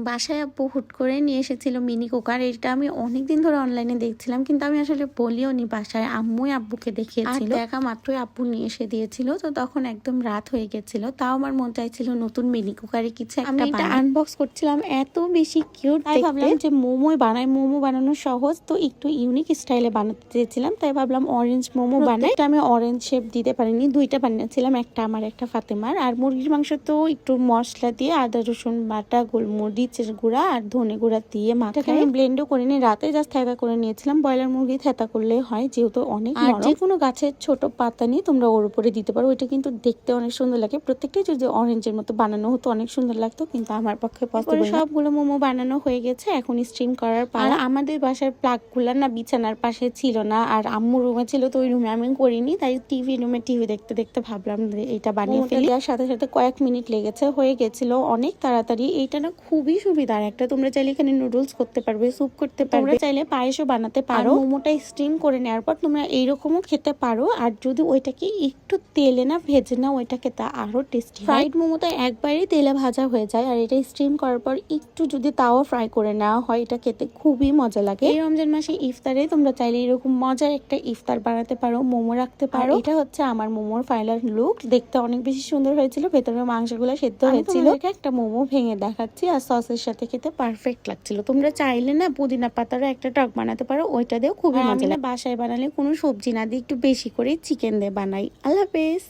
বাসায় আব্বু হুট করে নিয়ে এসেছিল মিনি কুকার। এটা আমি অনেকদিন ধরে অনলাইনে দেখছিলাম, কিন্তু আমি আসলে বলিও নি বাসায়। আম্মুই আব্বুকে দেখিয়েছিল, দেখা মাত্রই আব্বু নিয়ে এসে দিয়েছিল। তো তখন একদম রাত হয়ে গেছিল, তাও আমার মন চাইছিল নতুন মিনি কুকারে কিছু একটা। আমি এটা আনবক্স করছিলাম, এত বেশি কিউট, তাই ভাবলাম যে মোমোই বানাই। মোমো বানানো সহজ, তো একটু ইউনিক স্টাইলে বানাতে চেয়েছিলাম, তাই ভাবলাম অরেঞ্জ মোমো বানাই। আমি অরেঞ্জ শেপ দিতে পারিনি, দুইটা বানিয়েছিলাম, একটা আমার একটা ফাতেমার। আর মুরগির মাংস তো একটু মশলা দিয়ে আদা রসুন বাটা, গোলমরিচের গুঁড়া আর ধনে গুঁড়া দিয়ে মাখায় আমি ব্লেন্ডও করে নিয়ে রাতে জাস্ট থেতা করে নিয়েছিলাম। ব্রয়লার মুরগি থেতা করলে হয়, যেহেতু অনেক নরম। যে কোনো গাছের ছোট পাতা নিয়ে তোমরা ওর উপরে দিতে পারো, ওইটা কিন্তু দেখতে অনেক সুন্দর লাগে। প্রত্যেকটাই যদি অরেঞ্জের মতো বানানো হতো অনেক সুন্দর লাগতো, কিন্তু আমার পক্ষে পসিবল না। সবগুলো মোমো বানানো হয়ে গেছে, এখন স্টিম করার পালা। আমাদের বাসার প্লাগ গুলা না বিছানার পাশে ছিল না, আর আম্মু রুমে ছিল, তো ওই রুমে আমি করিনি, তাই টিভি রুমে টিভি দেখতে দেখতে ভাবলাম এটা বানিয়ে ফেলি। আর সাথে সাথে কয়েক মিনিট লেগেছে, হয়ে গেছিল অনেক তাড়াতাড়ি। এইটা না খুবই সুবিধার একটা, তোমরা চাইলে এখানে নুডলস করতে পারবে, স্যুপ করতে পারবে, তোমরা চাইলে পায়েসও বানাতে পারো। মোমোটা স্টিম করে নেওয়ার পর তোমরা এইরকমও খেতে পারো। আর যদি ওইটাকে একটু তেলে না ভেজে না, ওইটা খেতে আরো টেস্টি। ফ্রাইড মোমোটা একবারই তেলে ভাজা হয়ে যায়, আর এটা স্টিম করার পর একটু যদি তাও ফ্রাই করে নেওয়া হয়, এটা খেতে খুবই মজা লাগে। এই রমজান মাসে ইফতারে তোমরা চাইলে এরকম মজার একটা ইফতার বানাতে পারো, মোমো রাখতে পারো। এটা হচ্ছে আমার মোমোর ফাইনাল লুক। দেখতে অনেক বেশি সুন্দর হয়েছিল, ভেতরের মাংসগুলো সেদ্ধ হয়েছিল। একটা মোমো ভেঙে দেখাচ্ছি, আর সসের সাথে খেতে পারফেক্ট লাগছিল। তোমরা চাইলে না পুদিনা পাতারও একটা টক বানাতে পারো, ওইটা দিয়েও খুবই মজা লাগে। বাসায় বানালে কোনো সবজি না দিয়ে একটু বেশি করে চিকেন দিয়ে বানাই। আল্লাহ হাফেজ।